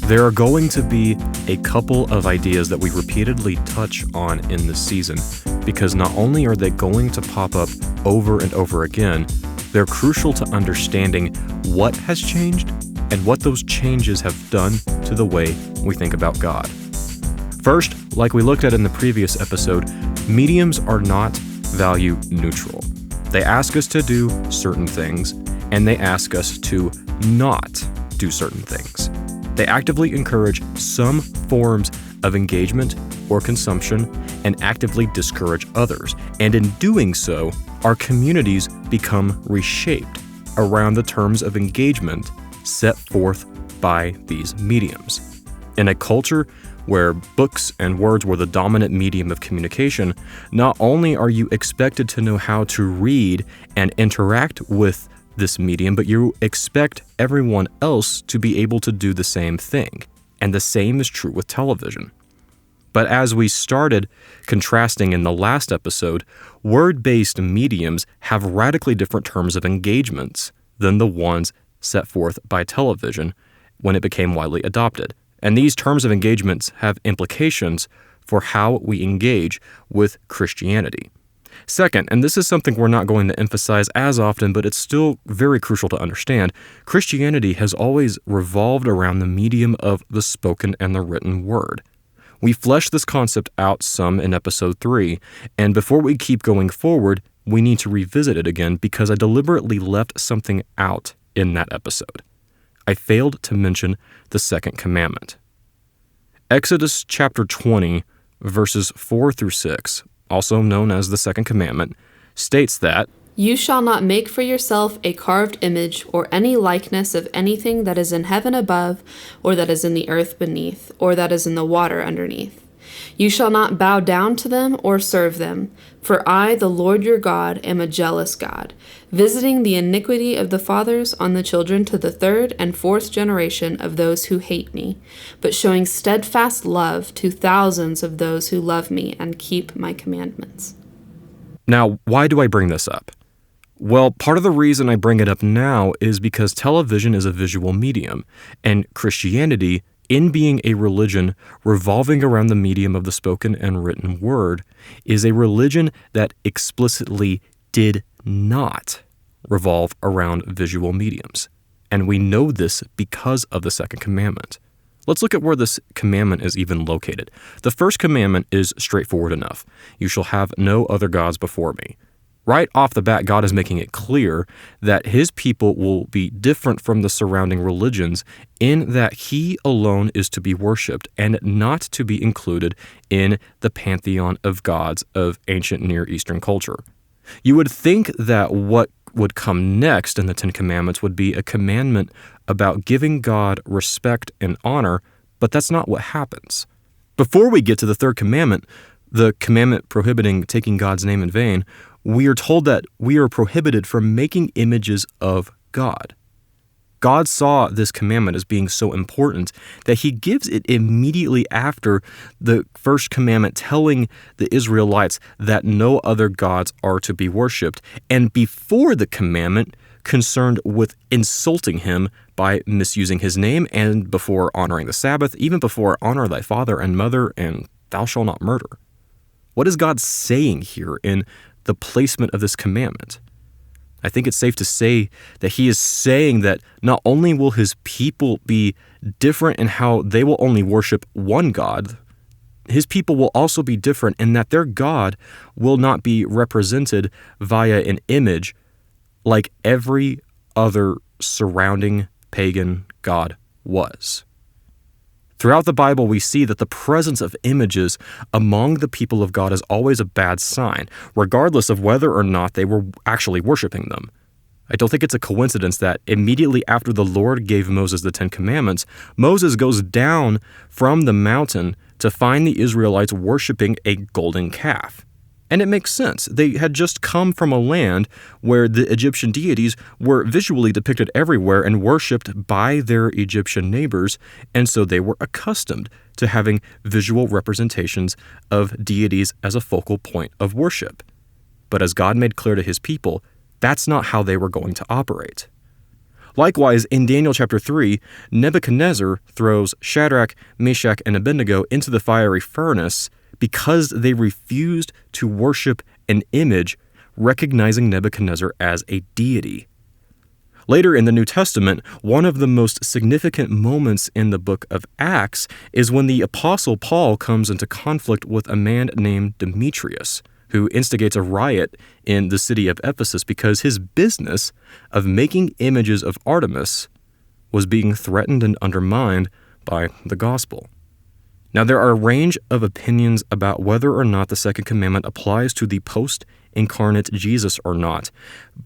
There are going to be a couple of ideas that we repeatedly touch on in this season, because not only are they going to pop up over and over again, they're crucial to understanding what has changed and what those changes have done to the way we think about God. First, like we looked at in the previous episode, mediums are not value neutral. They ask us to do certain things, and they ask us to not do certain things. They actively encourage some forms of engagement or consumption and actively discourage others. And in doing so, our communities become reshaped around the terms of engagement set forth by these mediums. In a culture where books and words were the dominant medium of communication, not only are you expected to know how to read and interact with this medium, but you expect everyone else to be able to do the same thing. And the same is true with television. But as we started contrasting in the last episode, word-based mediums have radically different terms of engagements than the ones set forth by television when it became widely adopted. And these terms of engagements have implications for how we engage with Christianity. Second, and this is something we're not going to emphasize as often, but it's still very crucial to understand, Christianity has always revolved around the medium of the spoken and the written word. We fleshed this concept out some in episode 3, and before we keep going forward, we need to revisit it again because I deliberately left something out in that episode. I failed to mention the second commandment. Exodus chapter 20, verses 4 through 6, also known as the second commandment, states that, "You shall not make for yourself a carved image or any likeness of anything that is in heaven above, or that is in the earth beneath, or that is in the water underneath. You shall not bow down to them or serve them, for I, the Lord your God, am a jealous God, visiting the iniquity of the fathers on the children to the third and fourth generation of those who hate me, but showing steadfast love to thousands of those who love me and keep my commandments." Now, why do I bring this up? Well, part of the reason I bring it up now is because television is a visual medium, and Christianity, in being a religion revolving around the medium of the spoken and written word, is a religion that explicitly did not revolve around visual mediums. And we know this because of the second commandment. Let's look at where this commandment is even located. The first commandment is straightforward enough. You shall have no other gods before me. Right off the bat, God is making it clear that his people will be different from the surrounding religions in that he alone is to be worshipped and not to be included in the pantheon of gods of ancient Near Eastern culture. You would think that what would come next in the Ten Commandments would be a commandment about giving God respect and honor, but that's not what happens. Before we get to the third commandment, the commandment prohibiting taking God's name in vain, we are told that we are prohibited from making images of God. God saw this commandment as being so important that he gives it immediately after the first commandment telling the Israelites that no other gods are to be worshipped, and before the commandment concerned with insulting him by misusing his name, and before honoring the Sabbath, even before honor thy father and mother, and thou shalt not murder. What is God saying here in the placement of this commandment? I think it's safe to say that he is saying that not only will his people be different in how they will only worship one God, his people will also be different in that their God will not be represented via an image like every other surrounding pagan god was. Throughout the Bible, we see that the presence of images among the people of God is always a bad sign, regardless of whether or not they were actually worshiping them. I don't think it's a coincidence that immediately after the Lord gave Moses the Ten Commandments, Moses goes down from the mountain to find the Israelites worshiping a golden calf. And it makes sense. They had just come from a land where the Egyptian deities were visually depicted everywhere and worshipped by their Egyptian neighbors, and so they were accustomed to having visual representations of deities as a focal point of worship. But as God made clear to his people, that's not how they were going to operate. Likewise, in Daniel chapter 3, Nebuchadnezzar throws Shadrach, Meshach, and Abednego into the fiery furnace because they refused to worship an image, recognizing Nebuchadnezzar as a deity. Later in the New Testament, one of the most significant moments in the book of Acts is when the Apostle Paul comes into conflict with a man named Demetrius, who instigates a riot in the city of Ephesus because his business of making images of Artemis was being threatened and undermined by the gospel. Now, there are a range of opinions about whether or not the second commandment applies to the post-incarnate Jesus or not.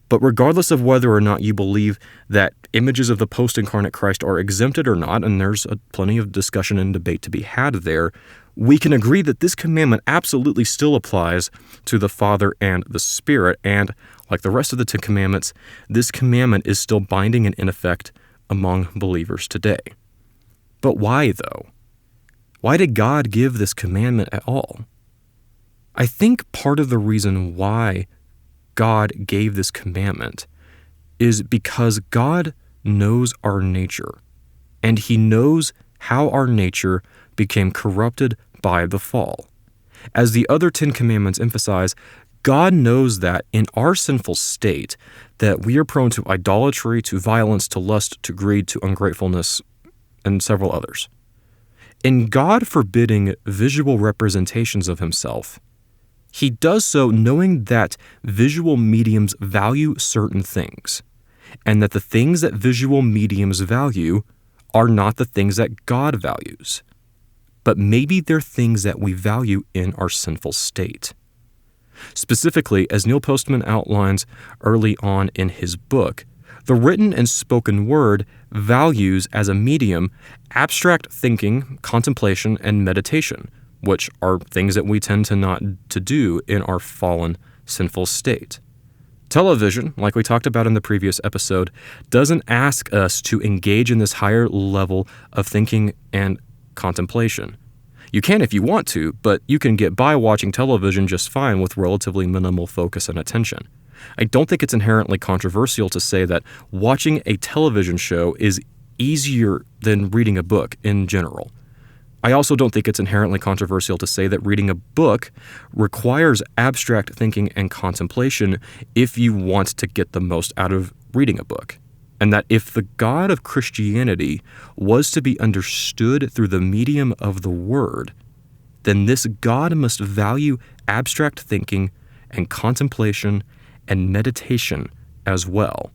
But regardless of whether or not you believe that images of the post-incarnate Christ are exempted or not, and there's plenty of discussion and debate to be had there, we can agree that this commandment absolutely still applies to the Father and the Spirit, and like the rest of the Ten Commandments, this commandment is still binding and in effect among believers today. But why, though? Why did God give this commandment at all? I think part of the reason why God gave this commandment is because God knows our nature, and He knows how our nature became corrupted by the fall. As the other Ten Commandments emphasize, God knows that in our sinful state, that we are prone to idolatry, to violence, to lust, to greed, to ungratefulness, and several others. In God forbidding visual representations of Himself, He does so knowing that visual mediums value certain things, and that the things that visual mediums value are not the things that God values, but maybe they're things that we value in our sinful state. Specifically, as Neil Postman outlines early on in his book, the written and spoken word values as a medium abstract thinking, contemplation, and meditation, which are things that we tend to not to do in our fallen, sinful state. Television, like we talked about in the previous episode, doesn't ask us to engage in this higher level of thinking and contemplation. You can if you want to, but you can get by watching television just fine with relatively minimal focus and attention. I don't think it's inherently controversial to say that watching a television show is easier than reading a book in general. I also don't think it's inherently controversial to say that reading a book requires abstract thinking and contemplation if you want to get the most out of reading a book. And that if the God of Christianity was to be understood through the medium of the Word, then this God must value abstract thinking and contemplation and meditation as well.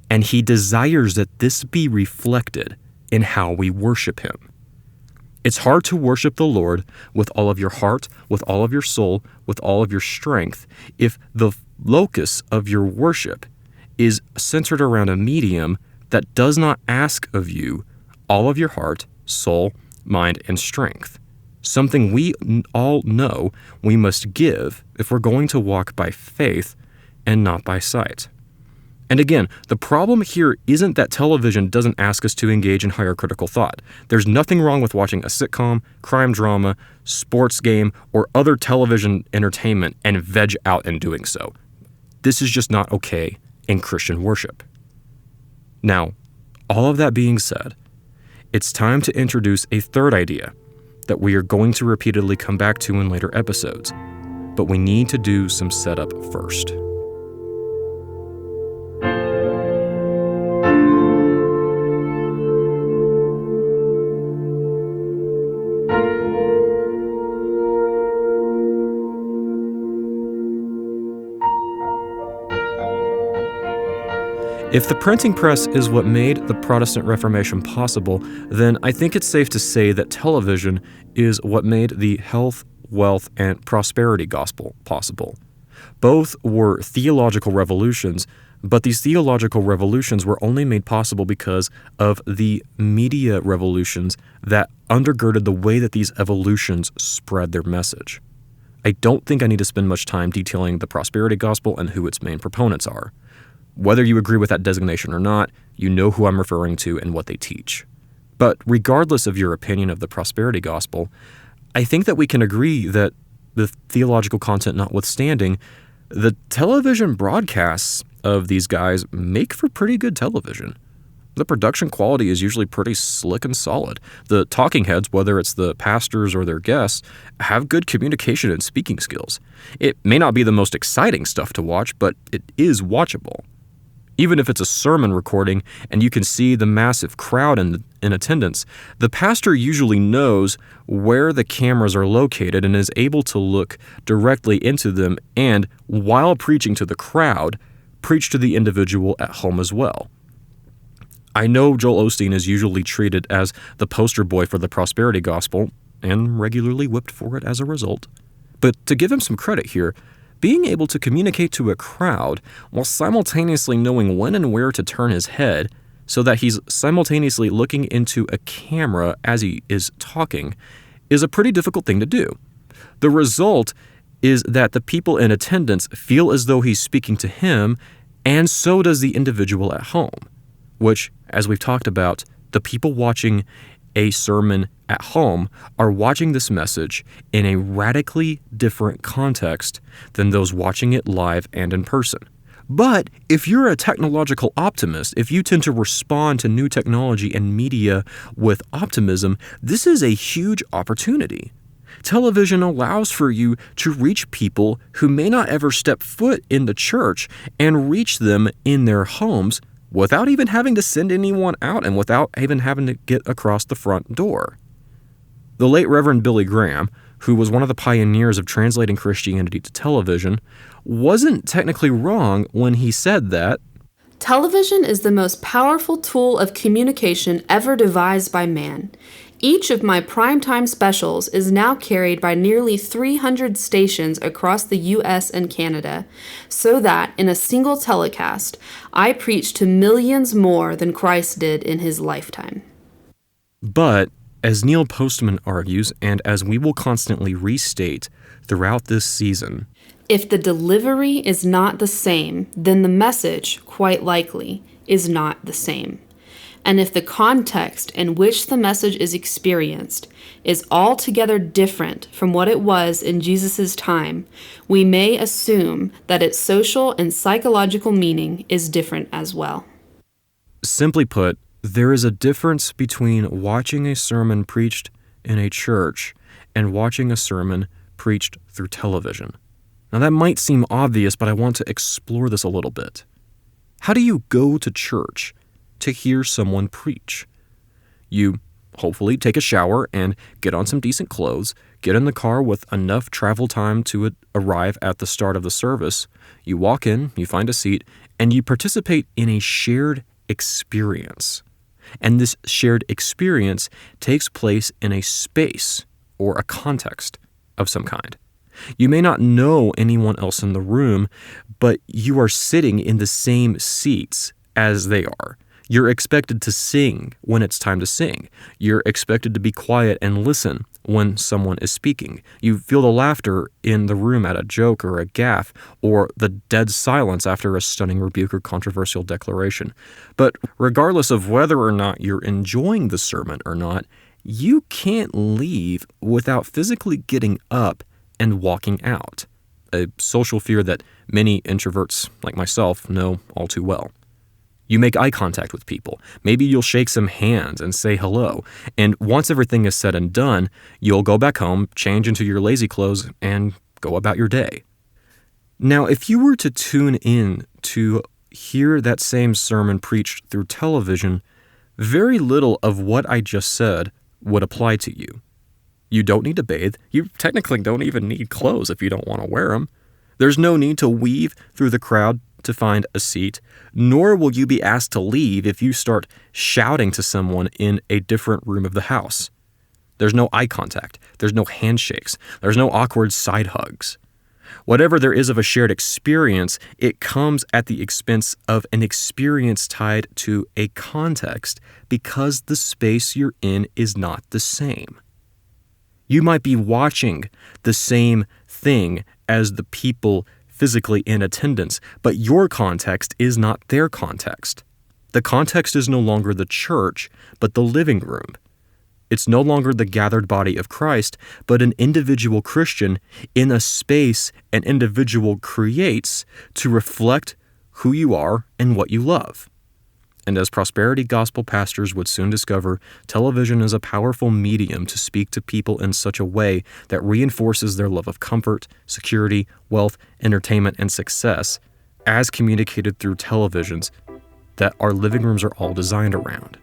And He desires that this be reflected in how we worship Him. It's hard to worship the Lord with all of your heart, with all of your soul, with all of your strength, if the locus of your worship is centered around a medium that does not ask of you all of your heart, soul, mind, and strength. Something we all know we must give if we're going to walk by faith and not by sight. And again, the problem here isn't that television doesn't ask us to engage in higher critical thought. There's nothing wrong with watching a sitcom, crime drama, sports game, or other television entertainment and veg out in doing so. This is just not okay in Christian worship. Now, all of that being said, it's time to introduce a third idea that we are going to repeatedly come back to in later episodes, but we need to do some setup first. If the printing press is what made the Protestant Reformation possible, then I think it's safe to say that television is what made the health, wealth, and prosperity gospel possible. Both were theological revolutions, but these theological revolutions were only made possible because of the media revolutions that undergirded the way that these evolutions spread their message. I don't think I need to spend much time detailing the prosperity gospel and who its main proponents are. Whether you agree with that designation or not, you know who I'm referring to and what they teach. But regardless of your opinion of the prosperity gospel, I think that we can agree that the theological content notwithstanding, the television broadcasts of these guys make for pretty good television. the production quality is usually pretty slick and solid. The talking heads, whether it's the pastors or their guests, have good communication and speaking skills. It may not be the most exciting stuff to watch, but it is watchable. Even if it's a sermon recording and you can see the massive crowd in attendance, the pastor usually knows where the cameras are located and is able to look directly into them and, while preaching to the crowd, preach to the individual at home as well. I know Joel Osteen is usually treated as the poster boy for the prosperity gospel, and regularly whipped for it as a result. But to give him some credit here, being able to communicate to a crowd while simultaneously knowing when and where to turn his head so that he's simultaneously looking into a camera as he is talking is a pretty difficult thing to do. The result is that the people in attendance feel as though he's speaking to him, and so does the individual at home, which, as we've talked about, the people watching a sermon at home are watching this message in a radically different context than those watching it live and in person. But if you're a technological optimist, if you tend to respond to new technology and media with optimism, this is a huge opportunity. Television allows for you to reach people who may not ever step foot in the church and reach them in their homes without even having to send anyone out and without even having to get across the front door. The late Reverend Billy Graham, who was one of the pioneers of translating Christianity to television, wasn't technically wrong when he said that television is the most powerful tool of communication ever devised by man. Each of my primetime specials is now carried by nearly 300 stations across the U.S. and Canada, so that, in a single telecast, I preach to millions more than Christ did in his lifetime. But, as Neil Postman argues, and as we will constantly restate throughout this season, if the delivery is not the same, then the message, quite likely, is not the same. And if the context in which the message is experienced is altogether different from what it was in Jesus' time, we may assume that its social and psychological meaning is different as well. Simply put, there is a difference between watching a sermon preached in a church and watching a sermon preached through television. Now that might seem obvious, but I want to explore this a little bit. How do you go to church to hear someone preach? You hopefully take a shower and get on some decent clothes, get in the car with enough travel time to arrive at the start of the service. You walk in, you find a seat, and you participate in a shared experience. And this shared experience takes place in a space or a context of some kind. You may not know anyone else in the room, but you are sitting in the same seats as they are. You're expected to sing when it's time to sing. You're expected to be quiet and listen when someone is speaking. You feel the laughter in the room at a joke or a gaffe, or the dead silence after a stunning rebuke or controversial declaration. But regardless of whether or not you're enjoying the sermon or not, you can't leave without physically getting up and walking out, a social fear that many introverts like myself know all too well. You make eye contact with people. Maybe you'll shake some hands and say hello. And once everything is said and done, you'll go back home, change into your lazy clothes, and go about your day. Now, if you were to tune in to hear that same sermon preached through television, very little of what I just said would apply to you. You don't need to bathe. You technically don't even need clothes if you don't want to wear them. There's no need to weave through the crowd to find a seat, nor will you be asked to leave if you start shouting to someone in a different room of the house. There's no eye contact. There's no handshakes. There's no awkward side hugs. Whatever there is of a shared experience, it comes at the expense of an experience tied to a context because the space you're in is not the same. You might be watching the same thing as the people physically in attendance, but your context is not their context. The context is no longer the church, but the living room. It's no longer the gathered body of Christ, but an individual Christian in a space an individual creates to reflect who you are and what you love. And as prosperity gospel pastors would soon discover, television is a powerful medium to speak to people in such a way that reinforces their love of comfort, security, wealth, entertainment, and success, as communicated through televisions that our living rooms are all designed around.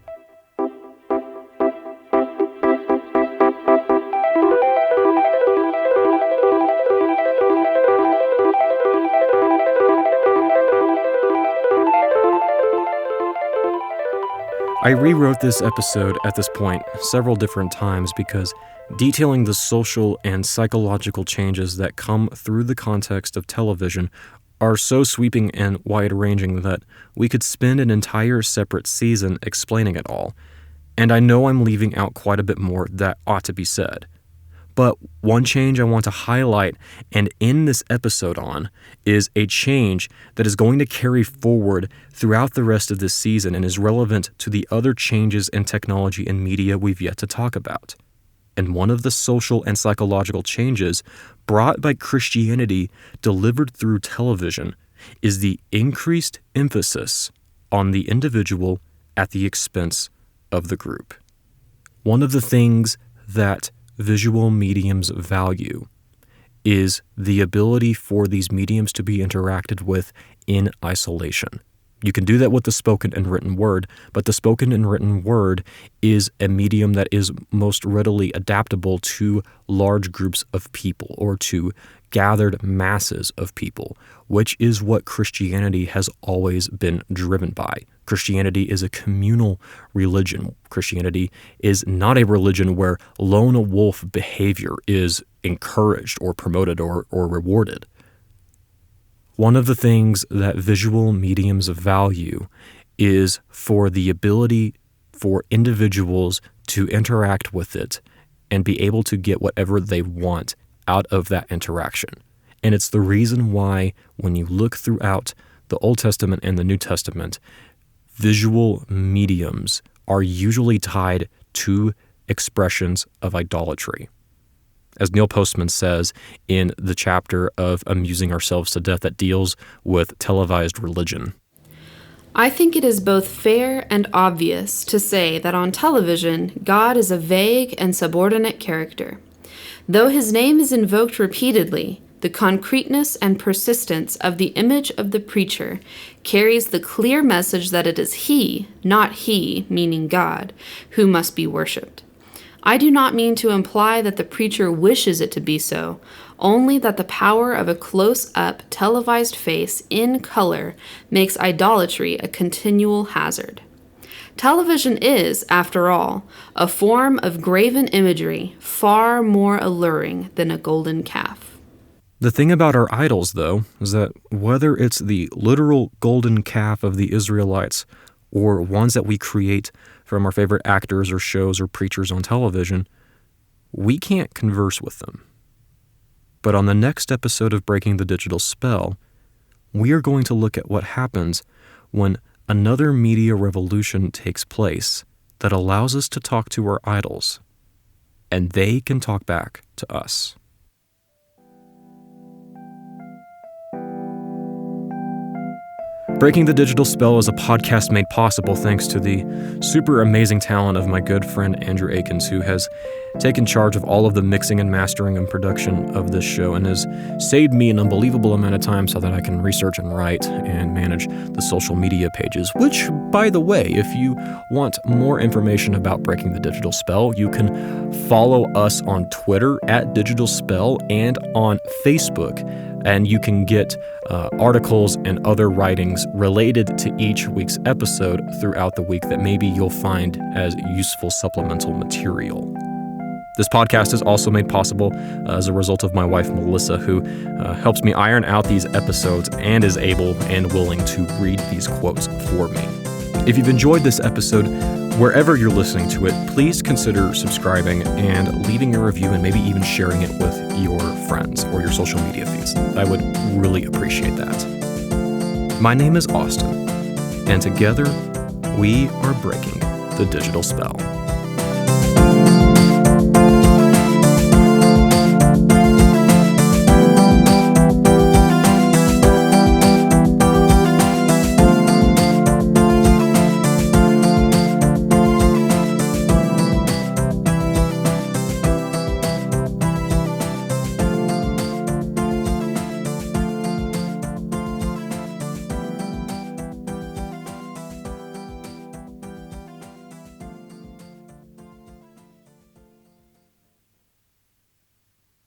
I rewrote this episode at this point several different times because detailing the social and psychological changes that come through the context of television are so sweeping and wide-ranging that we could spend an entire separate season explaining it all. And I know I'm leaving out quite a bit more that ought to be said. But one change I want to highlight and end this episode on is a change that is going to carry forward throughout the rest of this season and is relevant to the other changes in technology and media we've yet to talk about. And one of the social and psychological changes brought by Christianity delivered through television is the increased emphasis on the individual at the expense of the group. One of the things that visual mediums value is the ability for these mediums to be interacted with in isolation. You can do that with the spoken and written word, but the spoken and written word is a medium that is most readily adaptable to large groups of people or to gathered masses of people, which is what Christianity has always been driven by. Christianity is a communal religion. Christianity is not a religion where lone wolf behavior is encouraged or promoted or rewarded. One of the things that visual mediums value is for the ability for individuals to interact with it and be able to get whatever they want out of that interaction. And it's the reason why when you look throughout the Old Testament and the New Testament, visual mediums are usually tied to expressions of idolatry. As Neil Postman says in the chapter of Amusing Ourselves to Death that deals with televised religion. I think it is both fair and obvious to say that on television, God is a vague and subordinate character. Though his name is invoked repeatedly, the concreteness and persistence of the image of the preacher carries the clear message that it is he, not he, meaning God, who must be worshipped. I do not mean to imply that the preacher wishes it to be so, only that the power of a close-up televised face in color makes idolatry a continual hazard. Television is, after all, a form of graven imagery far more alluring than a golden calf. The thing about our idols, though, is that whether it's the literal golden calf of the Israelites or ones that we create from our favorite actors or shows or preachers on television, we can't converse with them. But on the next episode of Breaking the Digital Spell, we are going to look at what happens when another media revolution takes place that allows us to talk to our idols, and they can talk back to us. Breaking the Digital Spell is a podcast made possible thanks to the super amazing talent of my good friend Andrew Akins, who has taken charge of all of the mixing and mastering and production of this show and has saved me an unbelievable amount of time so that I can research and write and manage the social media pages, which, by the way, if you want more information about Breaking the Digital Spell, you can follow us on Twitter at Digital Spell and on Facebook. And you can get articles and other writings related to each week's episode throughout the week that maybe you'll find as useful supplemental material. This podcast is also made possible as a result of my wife, Melissa, who helps me iron out these episodes and is able and willing to read these quotes for me. If you've enjoyed this episode, wherever you're listening to it, please consider subscribing and leaving a review and maybe even sharing it with your friends or your social media feeds. I would really appreciate that. My name is Austin, and together we are breaking the digital spell.